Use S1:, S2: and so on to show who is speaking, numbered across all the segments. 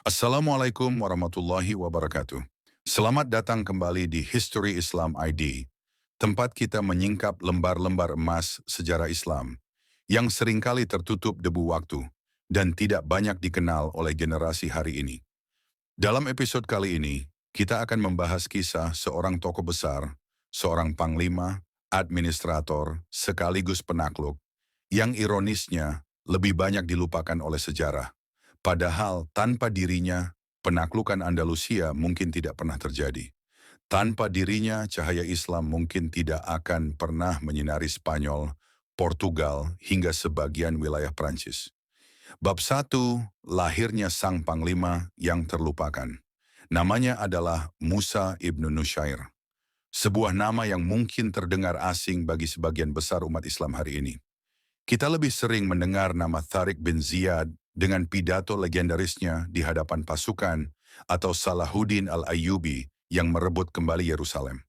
S1: Assalamualaikum warahmatullahi wabarakatuh. Selamat datang kembali di History Islam ID, tempat kita menyingkap lembar-lembar emas sejarah Islam yang seringkali tertutup debu waktu dan tidak banyak dikenal oleh generasi hari ini. Dalam episode kali ini, kita akan membahas kisah seorang tokoh besar, seorang panglima, administrator, sekaligus penakluk, yang ironisnya lebih banyak dilupakan oleh sejarah. Padahal tanpa dirinya, penaklukan Andalusia mungkin tidak pernah terjadi. Tanpa dirinya, cahaya Islam mungkin tidak akan pernah menyinari Spanyol, Portugal, hingga sebagian wilayah Prancis. Bab 1, lahirnya sang panglima yang terlupakan. Namanya adalah Musa ibnu Nusyair. Sebuah nama yang mungkin terdengar asing bagi sebagian besar umat Islam hari ini. Kita lebih sering mendengar nama Tariq bin Ziyad dengan pidato legendarisnya di hadapan pasukan atau Salahuddin al-Ayyubi yang merebut kembali Yerusalem.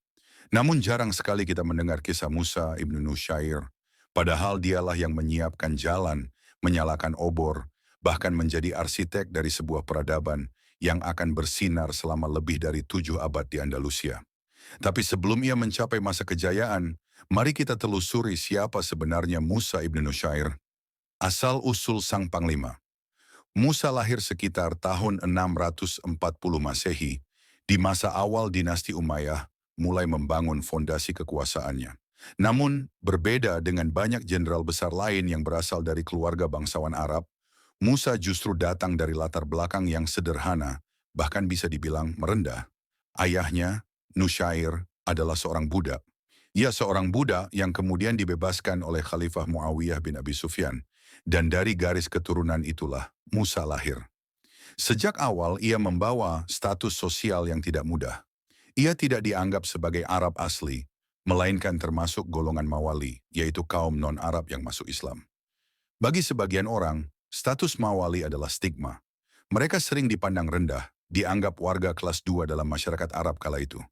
S1: Namun jarang sekali kita mendengar kisah Musa ibnu Nusyair, padahal dialah yang menyiapkan jalan, menyalakan obor, bahkan menjadi arsitek dari sebuah peradaban yang akan bersinar selama lebih dari 7 abad di Andalusia. Tapi sebelum ia mencapai masa kejayaan, mari kita telusuri siapa sebenarnya Musa ibnu Nusyair. Asal-usul sang panglima. Musa lahir sekitar tahun 640 Masehi, di masa awal dinasti Umayyah mulai membangun fondasi kekuasaannya. Namun, berbeda dengan banyak jenderal besar lain yang berasal dari keluarga bangsawan Arab, Musa justru datang dari latar belakang yang sederhana, bahkan bisa dibilang merendah. Ayahnya, Nusyair, adalah seorang budak. Ia seorang budak yang kemudian dibebaskan oleh Khalifah Muawiyah bin Abi Sufyan, dan dari garis keturunan itulah Musa lahir. Sejak awal ia membawa status sosial yang tidak mudah. Ia tidak dianggap sebagai Arab asli, melainkan termasuk golongan Mawali, yaitu kaum non-Arab yang masuk Islam. Bagi sebagian orang, status Mawali adalah stigma. Mereka sering dipandang rendah, dianggap warga kelas 2 dalam masyarakat Arab kala itu.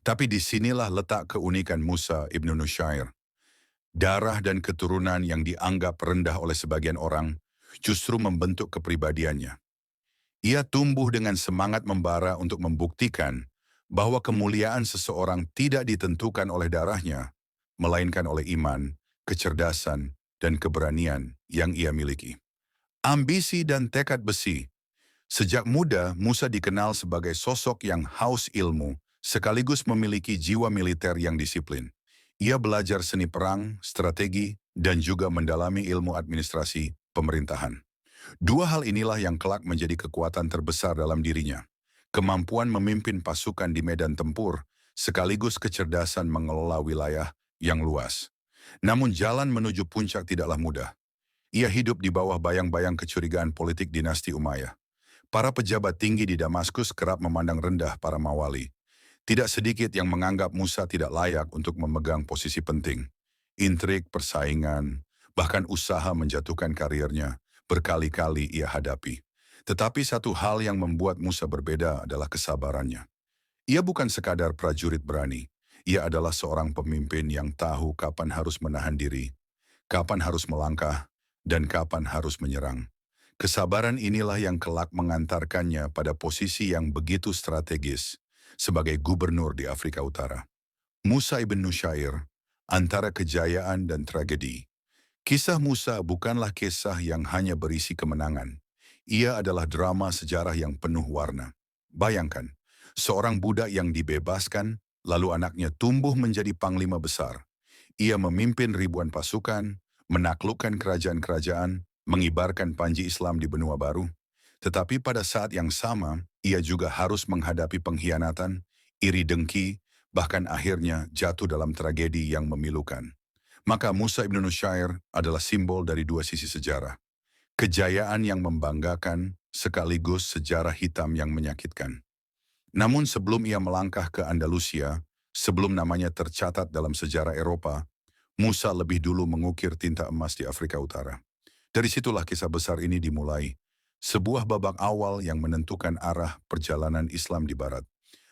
S1: Tapi disinilah letak keunikan Musa ibnu Nusyair. Darah dan keturunan yang dianggap rendah oleh sebagian orang justru membentuk kepribadiannya. Ia tumbuh dengan semangat membara untuk membuktikan bahwa kemuliaan seseorang tidak ditentukan oleh darahnya, melainkan oleh iman, kecerdasan, dan keberanian yang ia miliki. Ambisi dan tekad besi. Sejak muda, Musa dikenal sebagai sosok yang haus ilmu, sekaligus memiliki jiwa militer yang disiplin. Ia belajar seni perang, strategi, dan juga mendalami ilmu administrasi pemerintahan. Dua hal inilah yang kelak menjadi kekuatan terbesar dalam dirinya. Kemampuan memimpin pasukan di medan tempur, sekaligus kecerdasan mengelola wilayah yang luas. Namun jalan menuju puncak tidaklah mudah. Ia hidup di bawah bayang-bayang kecurigaan politik dinasti Umayyah. Para pejabat tinggi di Damaskus kerap memandang rendah para Mawali. Tidak sedikit yang menganggap Musa tidak layak untuk memegang posisi penting. Intrik, persaingan, bahkan usaha menjatuhkan karirnya berkali-kali ia hadapi. Tetapi satu hal yang membuat Musa berbeda adalah kesabarannya. Ia bukan sekadar prajurit berani. Ia adalah seorang pemimpin yang tahu kapan harus menahan diri, kapan harus melangkah, dan kapan harus menyerang. Kesabaran inilah yang kelak mengantarkannya pada posisi yang begitu strategis sebagai gubernur di Afrika Utara. Musa ibn Nusyair, antara kejayaan dan tragedi. Kisah Musa bukanlah kisah yang hanya berisi kemenangan. Ia adalah drama sejarah yang penuh warna. Bayangkan, seorang budak yang dibebaskan, lalu anaknya tumbuh menjadi panglima besar. Ia memimpin ribuan pasukan, menaklukkan kerajaan-kerajaan, mengibarkan panji Islam di benua baru. Tetapi pada saat yang sama, ia juga harus menghadapi pengkhianatan, iri dengki, bahkan akhirnya jatuh dalam tragedi yang memilukan. Maka Musa ibn Nusyair adalah simbol dari dua sisi sejarah. Kejayaan yang membanggakan, sekaligus sejarah hitam yang menyakitkan. Namun sebelum ia melangkah ke Andalusia, sebelum namanya tercatat dalam sejarah Eropa, Musa lebih dulu mengukir tinta emas di Afrika Utara. Dari situlah kisah besar ini dimulai. Sebuah babak awal yang menentukan arah perjalanan Islam di Barat.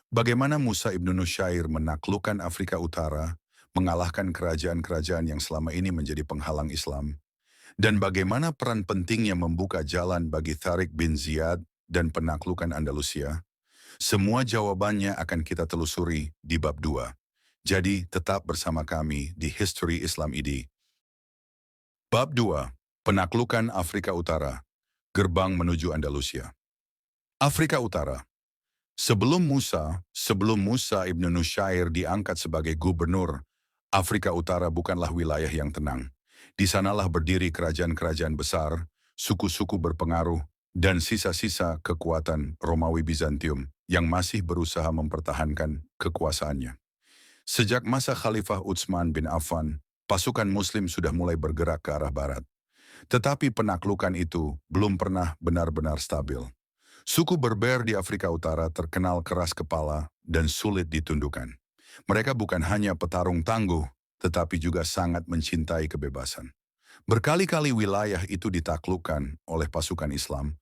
S1: Bagaimana Musa ibn Nusyair menaklukkan Afrika Utara, mengalahkan kerajaan-kerajaan yang selama ini menjadi penghalang Islam, dan bagaimana peran pentingnya membuka jalan bagi Tariq bin Ziyad dan penaklukan Andalusia? Semua jawabannya akan kita telusuri di bab 2. Jadi tetap bersama kami di History Islam ID. Bab 2. Penaklukan Afrika Utara. Gerbang menuju Andalusia. Afrika Utara. Sebelum Musa ibn Nusyair diangkat sebagai gubernur, Afrika Utara bukanlah wilayah yang tenang. Di sanalah berdiri kerajaan-kerajaan besar, suku-suku berpengaruh, dan sisa-sisa kekuatan Romawi Bizantium yang masih berusaha mempertahankan kekuasaannya. Sejak masa Khalifah Utsman bin Affan, pasukan Muslim sudah mulai bergerak ke arah barat. Tetapi penaklukan itu belum pernah benar-benar stabil. Suku Berber di Afrika Utara terkenal keras kepala dan sulit ditundukkan. Mereka bukan hanya petarung tangguh, tetapi juga sangat mencintai kebebasan. Berkali-kali wilayah itu ditaklukkan oleh pasukan Islam,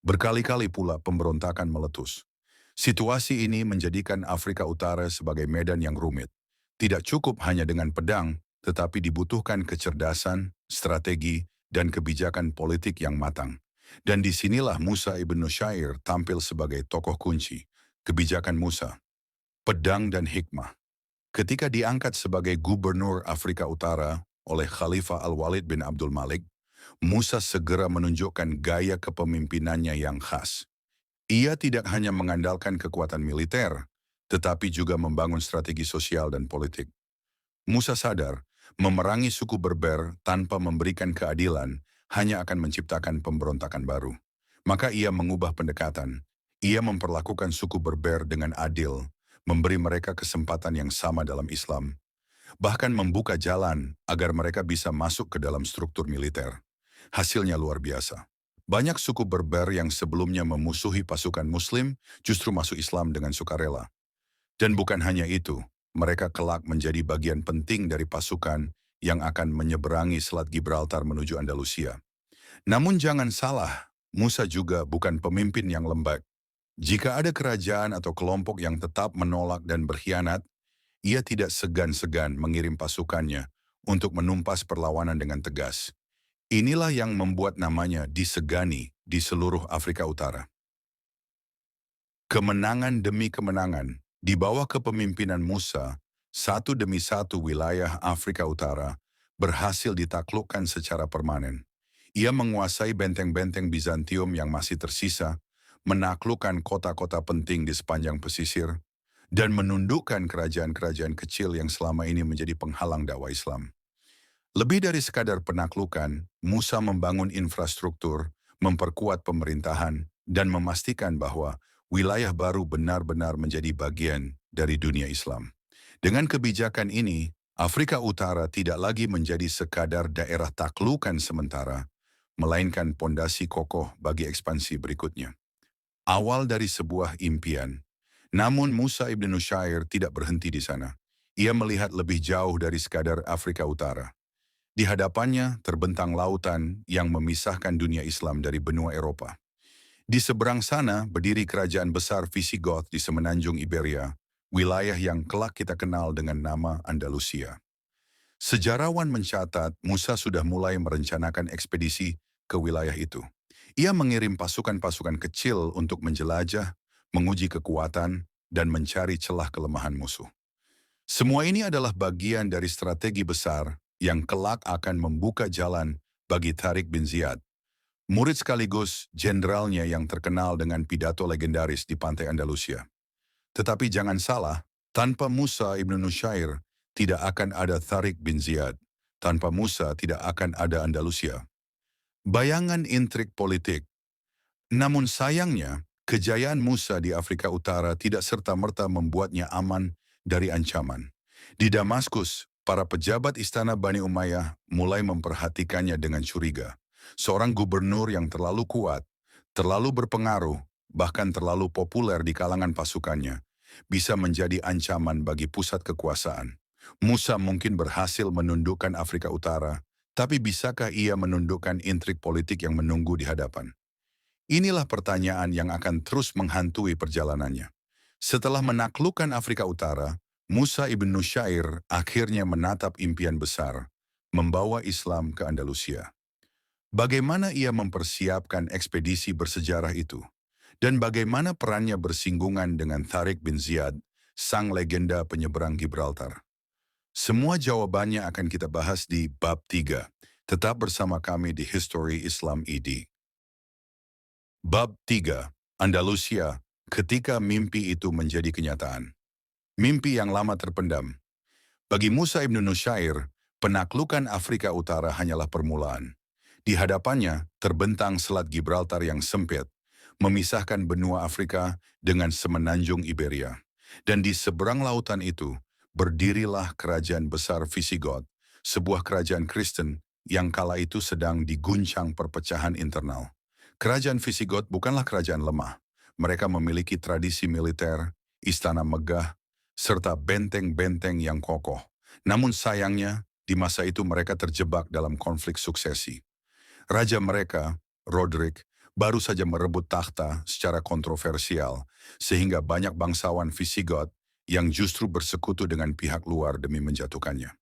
S1: berkali-kali pula pemberontakan meletus. Situasi ini menjadikan Afrika Utara sebagai medan yang rumit. Tidak cukup hanya dengan pedang, tetapi dibutuhkan kecerdasan, strategi, dan kebijakan politik yang matang. Dan disinilah Musa ibn Nusyair tampil sebagai tokoh kunci. Kebijakan Musa, pedang dan hikmah. Ketika diangkat sebagai gubernur Afrika Utara oleh Khalifah Al-Walid bin Abdul Malik, Musa segera menunjukkan gaya kepemimpinannya yang khas. Ia tidak hanya mengandalkan kekuatan militer, tetapi juga membangun strategi sosial dan politik. Musa sadar, memerangi suku Berber tanpa memberikan keadilan hanya akan menciptakan pemberontakan baru. Maka ia mengubah pendekatan. Ia memperlakukan suku Berber dengan adil, memberi mereka kesempatan yang sama dalam Islam, bahkan membuka jalan agar mereka bisa masuk ke dalam struktur militer. Hasilnya luar biasa. Banyak suku Berber yang sebelumnya memusuhi pasukan Muslim justru masuk Islam dengan sukarela. Dan bukan hanya itu, mereka kelak menjadi bagian penting dari pasukan yang akan menyeberangi Selat Gibraltar menuju Andalusia. Namun jangan salah, Musa juga bukan pemimpin yang lembek. Jika ada kerajaan atau kelompok yang tetap menolak dan berkhianat, ia tidak segan-segan mengirim pasukannya untuk menumpas perlawanan dengan tegas. Inilah yang membuat namanya disegani di seluruh Afrika Utara. Kemenangan demi kemenangan, di bawah kepemimpinan Musa, satu demi satu wilayah Afrika Utara berhasil ditaklukkan secara permanen. Ia menguasai benteng-benteng Bizantium yang masih tersisa, menaklukkan kota-kota penting di sepanjang pesisir, dan menundukkan kerajaan-kerajaan kecil yang selama ini menjadi penghalang dakwah Islam. Lebih dari sekadar penaklukan, Musa membangun infrastruktur, memperkuat pemerintahan, dan memastikan bahwa wilayah baru benar-benar menjadi bagian dari dunia Islam. Dengan kebijakan ini, Afrika Utara tidak lagi menjadi sekadar daerah taklukan sementara, melainkan pondasi kokoh bagi ekspansi berikutnya. Awal dari sebuah impian. Namun Musa ibn Nusyair tidak berhenti di sana. Ia melihat lebih jauh dari sekadar Afrika Utara. Di hadapannya terbentang lautan yang memisahkan dunia Islam dari benua Eropa. Di seberang sana berdiri kerajaan besar Visigoth di semenanjung Iberia, wilayah yang kelak kita kenal dengan nama Andalusia. Sejarawan mencatat Musa sudah mulai merencanakan ekspedisi ke wilayah itu. Ia mengirim pasukan-pasukan kecil untuk menjelajah, menguji kekuatan, dan mencari celah kelemahan musuh. Semua ini adalah bagian dari strategi besar yang kelak akan membuka jalan bagi Tariq bin Ziyad, murid sekaligus jenderalnya yang terkenal dengan pidato legendaris di pantai Andalusia. Tetapi jangan salah, tanpa Musa ibn Nusyair tidak akan ada Tariq bin Ziyad. Tanpa Musa tidak akan ada Andalusia. Bayangan intrik politik. Namun sayangnya, kejayaan Musa di Afrika Utara tidak serta-merta membuatnya aman dari ancaman. Di Damaskus, para pejabat istana Bani Umayyah mulai memperhatikannya dengan curiga. Seorang gubernur yang terlalu kuat, terlalu berpengaruh, bahkan terlalu populer di kalangan pasukannya, bisa menjadi ancaman bagi pusat kekuasaan. Musa mungkin berhasil menundukkan Afrika Utara, tapi bisakah ia menundukkan intrik politik yang menunggu di hadapan? Inilah pertanyaan yang akan terus menghantui perjalanannya. Setelah menaklukkan Afrika Utara, Musa ibn Nusyair akhirnya menatap impian besar, membawa Islam ke Andalusia. Bagaimana ia mempersiapkan ekspedisi bersejarah itu? Dan bagaimana perannya bersinggungan dengan Tariq bin Ziyad, sang legenda penyeberang Gibraltar? Semua jawabannya akan kita bahas di bab 3. Tetap bersama kami di History Islam ID. Bab 3. Andalusia, ketika mimpi itu menjadi kenyataan. Mimpi yang lama terpendam. Bagi Musa ibn Nusyair, penaklukan Afrika Utara hanyalah permulaan. Di hadapannya terbentang Selat Gibraltar yang sempit, memisahkan benua Afrika dengan semenanjung Iberia. Dan di seberang lautan itu, berdirilah kerajaan besar Visigoth, sebuah kerajaan Kristen yang kala itu sedang diguncang perpecahan internal. Kerajaan Visigoth bukanlah kerajaan lemah. Mereka memiliki tradisi militer, istana megah, serta benteng-benteng yang kokoh. Namun sayangnya, di masa itu mereka terjebak dalam konflik suksesi. Raja mereka, Roderick, baru saja merebut takhta secara kontroversial, sehingga banyak bangsawan Visigoth yang justru bersekutu dengan pihak luar demi menjatuhkannya.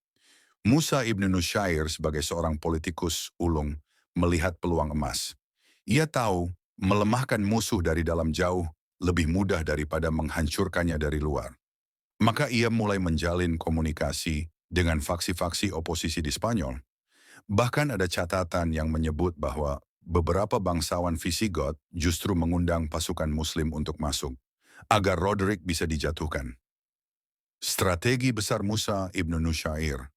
S1: Musa ibn Nusyair sebagai seorang politikus ulung melihat peluang emas. Ia tahu melemahkan musuh dari dalam jauh lebih mudah daripada menghancurkannya dari luar. Maka ia mulai menjalin komunikasi dengan faksi-faksi oposisi di Spanyol. Bahkan ada catatan yang menyebut bahwa beberapa bangsawan Visigoth justru mengundang pasukan Muslim untuk masuk, agar Roderick bisa dijatuhkan. Strategi besar Musa ibn Nusyair.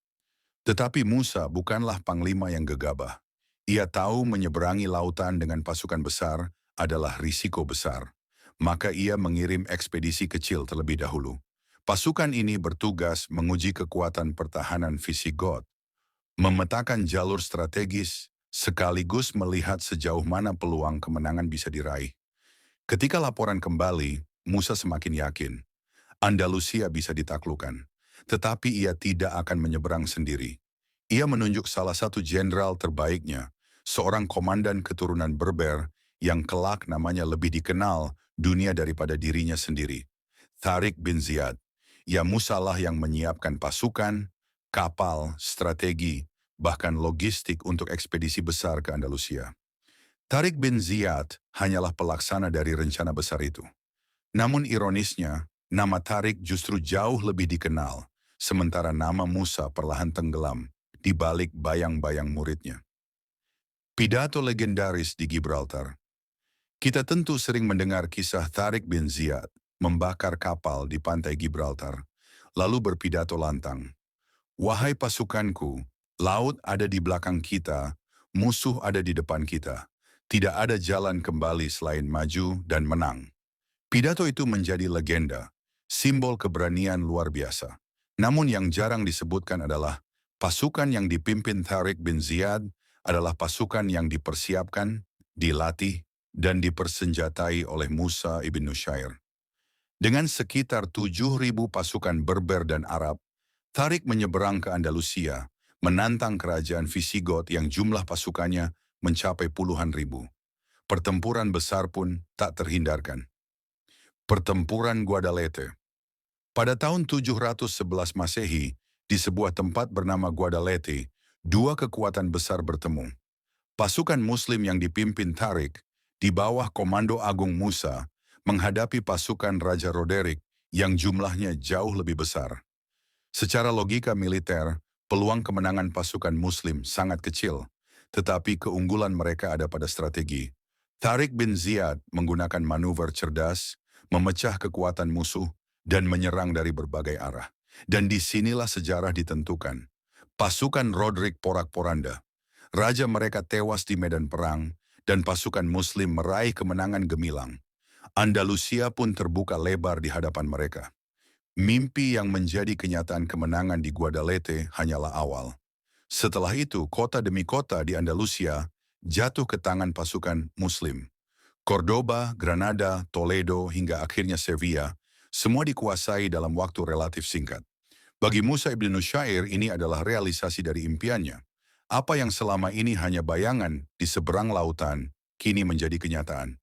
S1: Tetapi Musa bukanlah panglima yang gegabah. Ia tahu menyeberangi lautan dengan pasukan besar adalah risiko besar. Maka ia mengirim ekspedisi kecil terlebih dahulu. Pasukan ini bertugas menguji kekuatan pertahanan Visigoth, memetakan jalur strategis, sekaligus melihat sejauh mana peluang kemenangan bisa diraih. Ketika laporan kembali, Musa semakin yakin Andalusia bisa ditaklukkan, tetapi ia tidak akan menyeberang sendiri. Ia menunjuk salah satu jenderal terbaiknya, seorang komandan keturunan Berber yang kelak namanya lebih dikenal dunia daripada dirinya sendiri, Tariq bin Ziyad. Ya, Musa lah yang menyiapkan pasukan, kapal, strategi, bahkan logistik untuk ekspedisi besar ke Andalusia. Tariq bin Ziyad hanyalah pelaksana dari rencana besar itu. Namun ironisnya, nama Tariq justru jauh lebih dikenal, sementara nama Musa perlahan tenggelam di balik bayang-bayang muridnya. Pidato legendaris di Gibraltar. Kita tentu sering mendengar kisah Tariq bin Ziyad membakar kapal di pantai Gibraltar, lalu berpidato lantang. Wahai pasukanku, laut ada di belakang kita, musuh ada di depan kita. Tidak ada jalan kembali selain maju dan menang. Pidato itu menjadi legenda, simbol keberanian luar biasa. Namun yang jarang disebutkan adalah pasukan yang dipimpin Tariq bin Ziyad adalah pasukan yang dipersiapkan, dilatih, dan dipersenjatai oleh Musa ibn Nusyair. Dengan sekitar 7.000 pasukan Berber dan Arab, Tariq menyeberang ke Andalusia, menantang kerajaan Visigoth yang jumlah pasukannya mencapai puluhan ribu. Pertempuran besar pun tak terhindarkan. Pertempuran Guadalete. Pada tahun 711 Masehi, di sebuah tempat bernama Guadalete, dua kekuatan besar bertemu. Pasukan Muslim yang dipimpin Tariq, di bawah komando Agung Musa, menghadapi pasukan Raja Roderick yang jumlahnya jauh lebih besar. Secara logika militer, peluang kemenangan pasukan Muslim sangat kecil, tetapi keunggulan mereka ada pada strategi. Tariq bin Ziyad menggunakan manuver cerdas, memecah kekuatan musuh, dan menyerang dari berbagai arah. Dan disinilah sejarah ditentukan. Pasukan Roderick porak-poranda. Raja mereka tewas di medan perang, dan pasukan Muslim meraih kemenangan gemilang. Andalusia pun terbuka lebar di hadapan mereka. Mimpi yang menjadi kenyataan kemenangan di Guadalete hanyalah awal. Setelah itu, kota demi kota di Andalusia jatuh ke tangan pasukan Muslim. Cordoba, Granada, Toledo, hingga akhirnya Sevilla, semua dikuasai dalam waktu relatif singkat. Bagi Musa ibn Nusyair, ini adalah realisasi dari impiannya. Apa yang selama ini hanya bayangan di seberang lautan, kini menjadi kenyataan.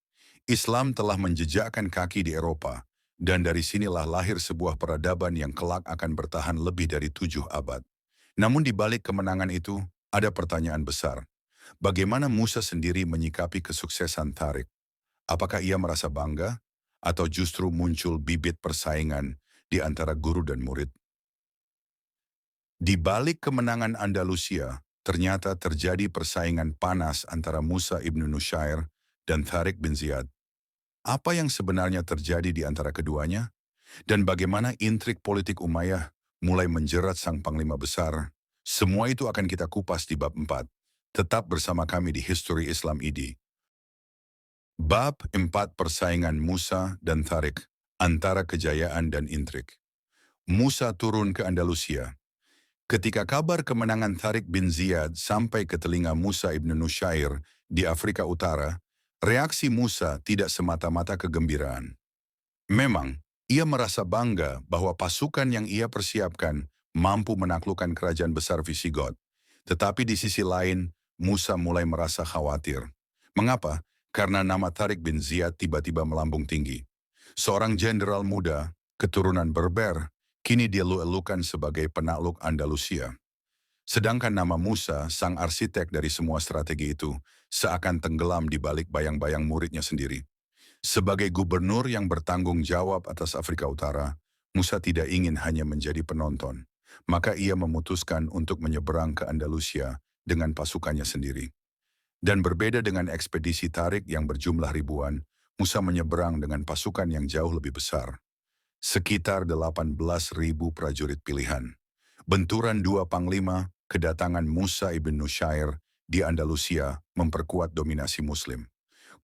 S1: Islam telah menjejakkan kaki di Eropa, dan dari sinilah lahir sebuah peradaban yang kelak akan bertahan lebih dari 7 abad. Namun di balik kemenangan itu, ada pertanyaan besar. Bagaimana Musa sendiri menyikapi kesuksesan Tariq? Apakah ia merasa bangga? Atau justru muncul bibit persaingan di antara guru dan murid? Di balik kemenangan Andalusia, ternyata terjadi persaingan panas antara Musa ibn Nusyair dan Tharik bin Ziyad. Apa yang sebenarnya terjadi di antara keduanya? Dan bagaimana intrik politik Umayyah mulai menjerat sang panglima besar? Semua itu akan kita kupas di bab 4. Tetap bersama kami di History Islam ID. Bab 4, persaingan Musa dan Tharik, antara kejayaan dan intrik. Musa turun ke Andalusia. Ketika kabar kemenangan Tharik bin Ziyad sampai ke telinga Musa ibn Nusyair di Afrika Utara, reaksi Musa tidak semata-mata kegembiraan. Memang, ia merasa bangga bahwa pasukan yang ia persiapkan mampu menaklukkan kerajaan besar Visigot. Tetapi di sisi lain, Musa mulai merasa khawatir. Mengapa? Karena nama Tharik bin Ziyad tiba-tiba melambung tinggi. Seorang jenderal muda, keturunan Berber, kini dielu-elukan sebagai penakluk Andalusia. Sedangkan nama Musa, sang arsitek dari semua strategi itu, seakan tenggelam di balik bayang-bayang muridnya sendiri. Sebagai gubernur yang bertanggung jawab atas Afrika Utara, Musa tidak ingin hanya menjadi penonton. Maka ia memutuskan untuk menyeberang ke Andalusia dengan pasukannya sendiri. Dan berbeda dengan ekspedisi Tharik yang berjumlah ribuan, Musa menyeberang dengan pasukan yang jauh lebih besar. Sekitar 18.000 prajurit pilihan. Benturan dua panglima, kedatangan Musa ibn Nusyair di Andalusia memperkuat dominasi Muslim.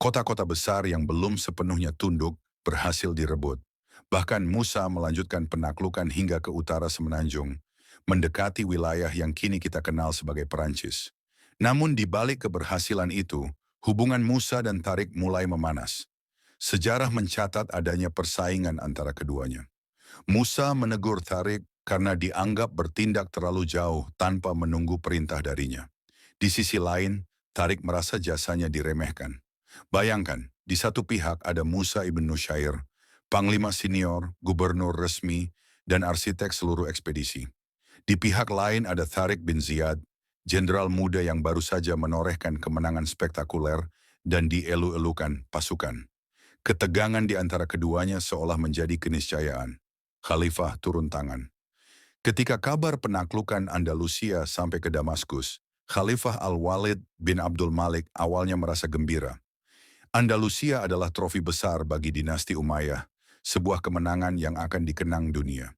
S1: Kota-kota besar yang belum sepenuhnya tunduk berhasil direbut. Bahkan Musa melanjutkan penaklukan hingga ke utara semenanjung, mendekati wilayah yang kini kita kenal sebagai Perancis. Namun di balik keberhasilan itu, hubungan Musa dan Tharik mulai memanas. Sejarah mencatat adanya persaingan antara keduanya. Musa menegur Tharik karena dianggap bertindak terlalu jauh tanpa menunggu perintah darinya. Di sisi lain, Tharik merasa jasanya diremehkan. Bayangkan, di satu pihak ada Musa ibn Nusyair, panglima senior, gubernur resmi, dan arsitek seluruh ekspedisi. Di pihak lain ada Tharik bin Ziyad, jenderal muda yang baru saja menorehkan kemenangan spektakuler dan dielu-elukan pasukan. Ketegangan di antara keduanya seolah menjadi keniscayaan. Khalifah turun tangan. Ketika kabar penaklukan Andalusia sampai ke Damaskus, Khalifah Al-Walid bin Abdul Malik awalnya merasa gembira. Andalusia adalah trofi besar bagi dinasti Umayyah, sebuah kemenangan yang akan dikenang dunia.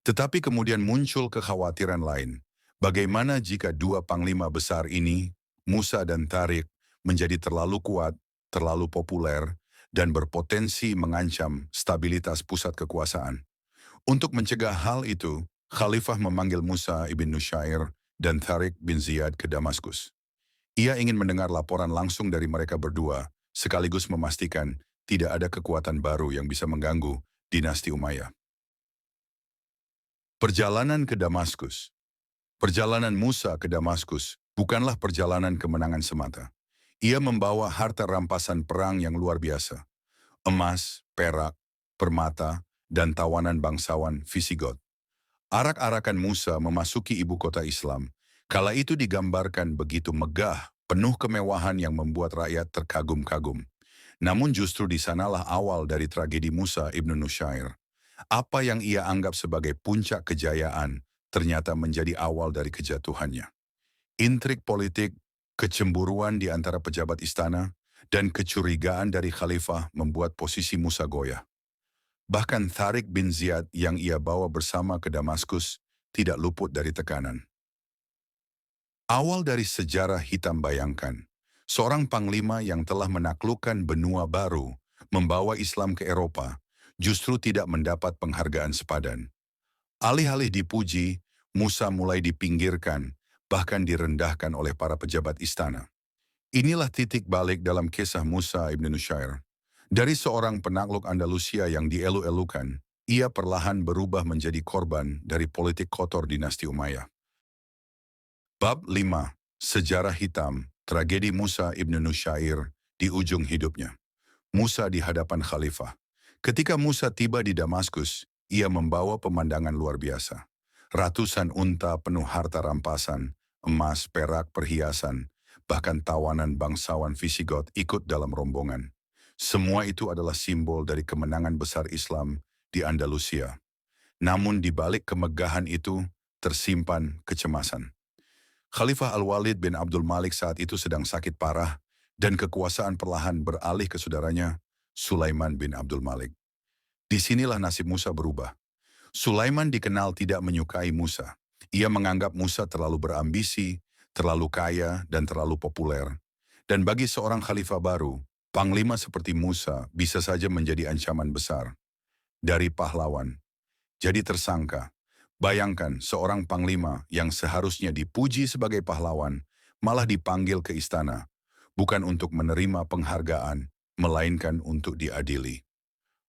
S1: Tetapi kemudian muncul kekhawatiran lain. Bagaimana jika dua panglima besar ini, Musa dan Tharik, menjadi terlalu kuat, terlalu populer, dan berpotensi mengancam stabilitas pusat kekuasaan? Untuk mencegah hal itu, Khalifah memanggil Musa ibn Nusyair dan Tharik bin Ziyad ke Damaskus. Ia ingin mendengar laporan langsung dari mereka berdua, sekaligus memastikan tidak ada kekuatan baru yang bisa mengganggu dinasti Umayyah. Perjalanan ke Damaskus. Perjalanan Musa ke Damaskus bukanlah perjalanan kemenangan semata. Ia membawa harta rampasan perang yang luar biasa. Emas, perak, permata, dan tawanan bangsawan Visigot. Arak-arakan Musa memasuki ibu kota Islam. Kala itu digambarkan begitu megah, penuh kemewahan yang membuat rakyat terkagum-kagum. Namun justru di sanalah awal dari tragedi Musa ibn Nusyair. Apa yang ia anggap sebagai puncak kejayaan ternyata menjadi awal dari kejatuhannya. Intrik politik, kecemburuan di antara pejabat istana, dan kecurigaan dari khalifah membuat posisi Musa goyah. Bahkan Tharik bin Ziyad yang ia bawa bersama ke Damaskus tidak luput dari tekanan. Awal dari sejarah hitam bayangkan, seorang panglima yang telah menaklukkan benua baru, membawa Islam ke Eropa, justru tidak mendapat penghargaan sepadan. Alih-alih dipuji, Musa mulai dipinggirkan, bahkan direndahkan oleh para pejabat istana. Inilah titik balik dalam kisah Musa ibn Nusyair. Dari seorang penakluk Andalusia yang dielu-elukan, ia perlahan berubah menjadi korban dari politik kotor dinasti Umayyah. Bab 5. Sejarah hitam, tragedi Musa ibn Nusyair di ujung hidupnya. Musa di hadapan khalifah. Ketika Musa tiba di Damaskus, ia membawa pemandangan luar biasa. Ratusan unta penuh harta rampasan, emas, perak, perhiasan, bahkan tawanan bangsawan Visigot ikut dalam rombongan. Semua itu adalah simbol dari kemenangan besar Islam di Andalusia. Namun di balik kemegahan itu tersimpan kecemasan. Khalifah Al-Walid bin Abdul Malik saat itu sedang sakit parah dan kekuasaan perlahan beralih ke saudaranya, Sulaiman bin Abdul Malik. Disinilah nasib Musa berubah. Sulaiman dikenal tidak menyukai Musa. Ia menganggap Musa terlalu berambisi, terlalu kaya, dan terlalu populer. Dan bagi seorang khalifah baru, panglima seperti Musa bisa saja menjadi ancaman besar. Dari pahlawan, jadi tersangka. Bayangkan seorang panglima yang seharusnya dipuji sebagai pahlawan, malah dipanggil ke istana, bukan untuk menerima penghargaan, melainkan untuk diadili.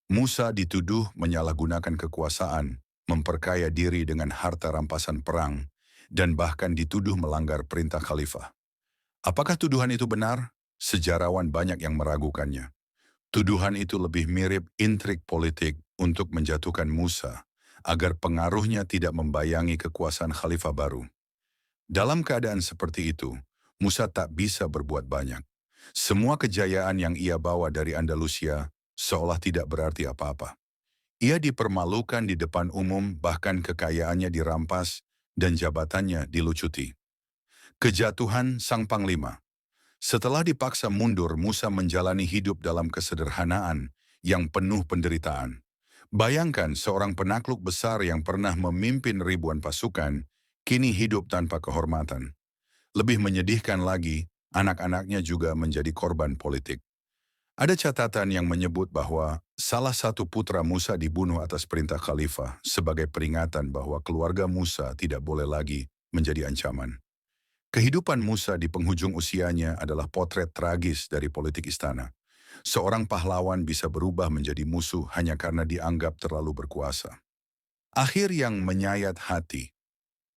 S1: Musa dituduh menyalahgunakan kekuasaan, memperkaya diri dengan harta rampasan perang, dan bahkan dituduh melanggar perintah khalifah. Apakah tuduhan itu benar? Sejarawan banyak yang meragukannya. Tuduhan itu lebih mirip intrik politik untuk menjatuhkan Musa, agar pengaruhnya tidak membayangi kekuasaan khalifah baru. Dalam keadaan seperti itu, Musa tak bisa berbuat banyak. Semua kejayaan yang ia bawa dari Andalusia seolah tidak berarti apa-apa. Ia dipermalukan di depan umum, bahkan kekayaannya dirampas dan jabatannya dilucuti. Kejatuhan sang panglima. Setelah dipaksa mundur, Musa menjalani hidup dalam kesederhanaan yang penuh penderitaan. Bayangkan seorang penakluk besar yang pernah memimpin ribuan pasukan, kini hidup tanpa kehormatan. Lebih menyedihkan lagi, anak-anaknya juga menjadi korban politik. Ada catatan yang menyebut bahwa salah satu putra Musa dibunuh atas perintah khalifah sebagai peringatan bahwa keluarga Musa tidak boleh lagi menjadi ancaman. Kehidupan Musa di penghujung usianya adalah potret tragis dari politik istana. Seorang pahlawan bisa berubah menjadi musuh hanya karena dianggap terlalu berkuasa. Akhir yang menyayat hati.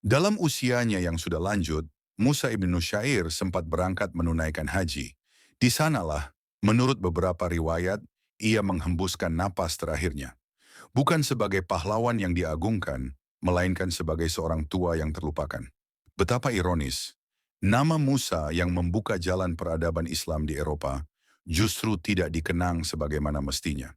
S1: Dalam usianya yang sudah lanjut, Musa ibn Nusyair sempat berangkat menunaikan haji. Di sanalah, menurut beberapa riwayat, ia menghembuskan napas terakhirnya. Bukan sebagai pahlawan yang diagungkan, melainkan sebagai seorang tua yang terlupakan. Betapa ironis, nama Musa yang membuka jalan peradaban Islam di Eropa justru tidak dikenang sebagaimana mestinya.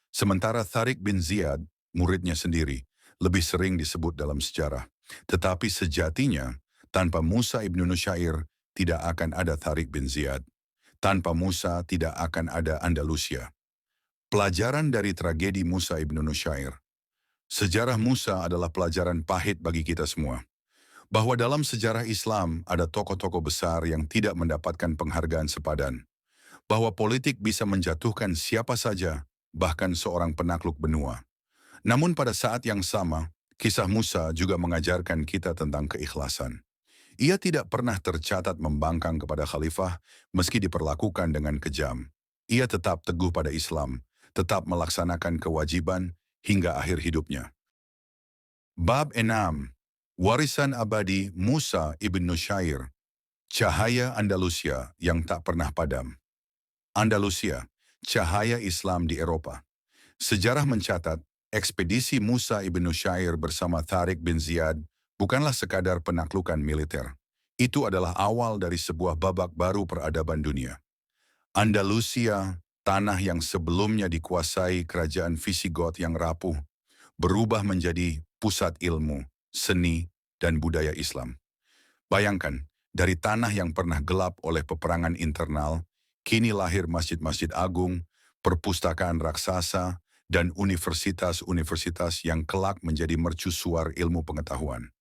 S1: Sementara Tharik bin Ziyad, muridnya sendiri, lebih sering disebut dalam sejarah. Tetapi sejatinya, tanpa Musa ibn Nusyair, tidak akan ada Tharik bin Ziyad. Tanpa Musa, tidak akan ada Andalusia. Pelajaran dari tragedi Musa ibn Nusyair. Sejarah Musa adalah pelajaran pahit bagi kita semua. Bahwa dalam sejarah Islam ada tokoh-tokoh besar yang tidak mendapatkan penghargaan sepadan. Bahwa politik bisa menjatuhkan siapa saja, bahkan seorang penakluk benua. Namun pada saat yang sama, kisah Musa juga mengajarkan kita tentang keikhlasan. Ia tidak pernah tercatat membangkang kepada khalifah meski diperlakukan dengan kejam. Ia tetap teguh pada Islam, tetap melaksanakan kewajiban hingga akhir hidupnya. Bab 6. Warisan abadi Musa ibn Nusyair. Cahaya Andalusia yang tak pernah padam. Andalusia, cahaya Islam di Eropa. Sejarah mencatat, ekspedisi Musa ibn Nusyair bersama Tharik bin Ziyad bukanlah sekadar penaklukan militer. Itu adalah awal dari sebuah babak baru peradaban dunia. Andalusia, tanah yang sebelumnya dikuasai kerajaan Visigot yang rapuh, berubah menjadi pusat ilmu, seni, dan budaya Islam. Bayangkan, dari tanah yang pernah gelap oleh peperangan internal, kini lahir masjid-masjid agung, perpustakaan raksasa, dan universitas-universitas yang kelak menjadi mercusuar ilmu pengetahuan.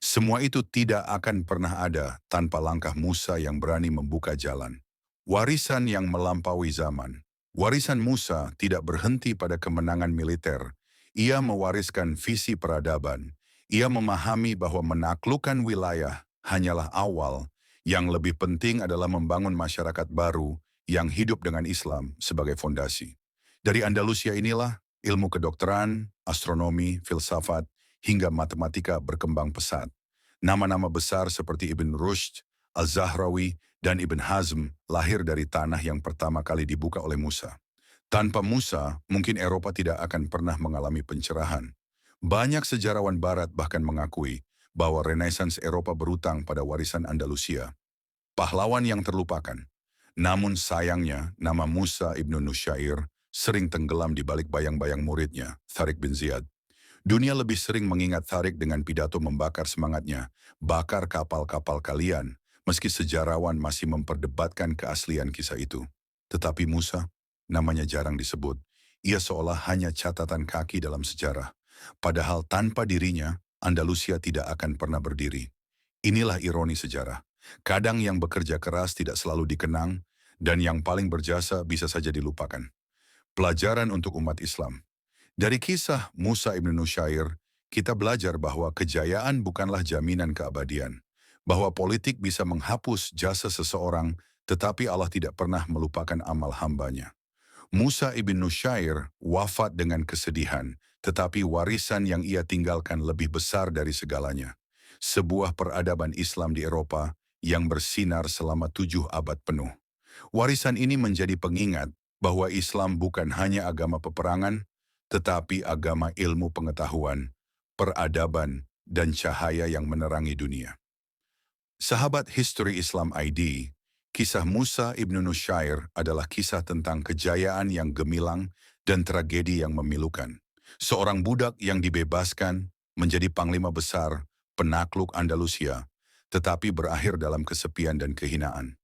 S1: Semua itu tidak akan pernah ada tanpa langkah Musa yang berani membuka jalan. Warisan yang melampaui zaman. Warisan Musa tidak berhenti pada kemenangan militer. Ia mewariskan visi peradaban. Ia memahami bahwa menaklukkan wilayah hanyalah awal, yang lebih penting adalah membangun masyarakat baru yang hidup dengan Islam sebagai fondasi. Dari Andalusia inilah ilmu kedokteran, astronomi, filsafat, hingga matematika berkembang pesat. Nama-nama besar seperti Ibn Rushd, Al-Zahrawi, dan Ibn Hazm lahir dari tanah yang pertama kali dibuka oleh Musa. Tanpa Musa, mungkin Eropa tidak akan pernah mengalami pencerahan. Banyak sejarawan Barat bahkan mengakui bahwa Renaissance Eropa berutang pada warisan Andalusia. Pahlawan yang terlupakan. Namun sayangnya, nama Musa ibnu Nusyair sering tenggelam di balik bayang-bayang muridnya, Tharik bin Ziyad. Dunia lebih sering mengingat Tharik dengan pidato membakar semangatnya, bakar kapal-kapal kalian, meski sejarawan masih memperdebatkan keaslian kisah itu. Tetapi Musa, namanya jarang disebut, ia seolah hanya catatan kaki dalam sejarah. Padahal tanpa dirinya, Andalusia tidak akan pernah berdiri. Inilah ironi sejarah. Kadang yang bekerja keras tidak selalu dikenang, dan yang paling berjasa bisa saja dilupakan. Pelajaran untuk umat Islam. Dari kisah Musa ibn Nusyair, kita belajar bahwa kejayaan bukanlah jaminan keabadian. Bahwa politik bisa menghapus jasa seseorang, tetapi Allah tidak pernah melupakan amal hambanya. Musa ibn Nusyair wafat dengan kesedihan, tetapi warisan yang ia tinggalkan lebih besar dari segalanya. Sebuah peradaban Islam di Eropa yang bersinar selama 7 abad penuh. Warisan ini menjadi pengingat bahwa Islam bukan hanya agama peperangan, tetapi agama ilmu pengetahuan, peradaban, dan cahaya yang menerangi dunia. Sahabat History Islam ID, kisah Musa ibn Nusyair adalah kisah tentang kejayaan yang gemilang dan tragedi yang memilukan. Seorang budak yang dibebaskan menjadi panglima besar, penakluk Andalusia, tetapi berakhir dalam kesepian dan kehinaan.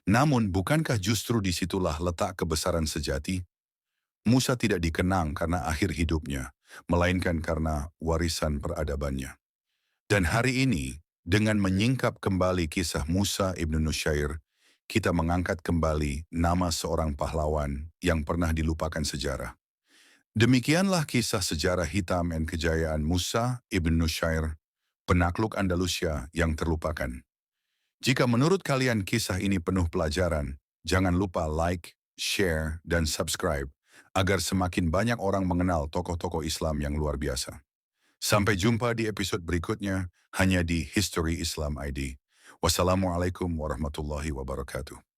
S1: Namun, bukankah justru disitulah letak kebesaran sejati? Musa tidak dikenang karena akhir hidupnya, melainkan karena warisan peradabannya. Dan hari ini, dengan menyingkap kembali kisah Musa ibn Nusyair, kita mengangkat kembali nama seorang pahlawan yang pernah dilupakan sejarah. Demikianlah kisah sejarah hitam dan kejayaan Musa ibn Nusyair, penakluk Andalusia yang terlupakan. Jika menurut kalian kisah ini penuh pelajaran, jangan lupa like, share, dan subscribe agar semakin banyak orang mengenal tokoh-tokoh Islam yang luar biasa. Sampai jumpa di episode berikutnya hanya di History Islam ID. Wassalamualaikum warahmatullahi wabarakatuh.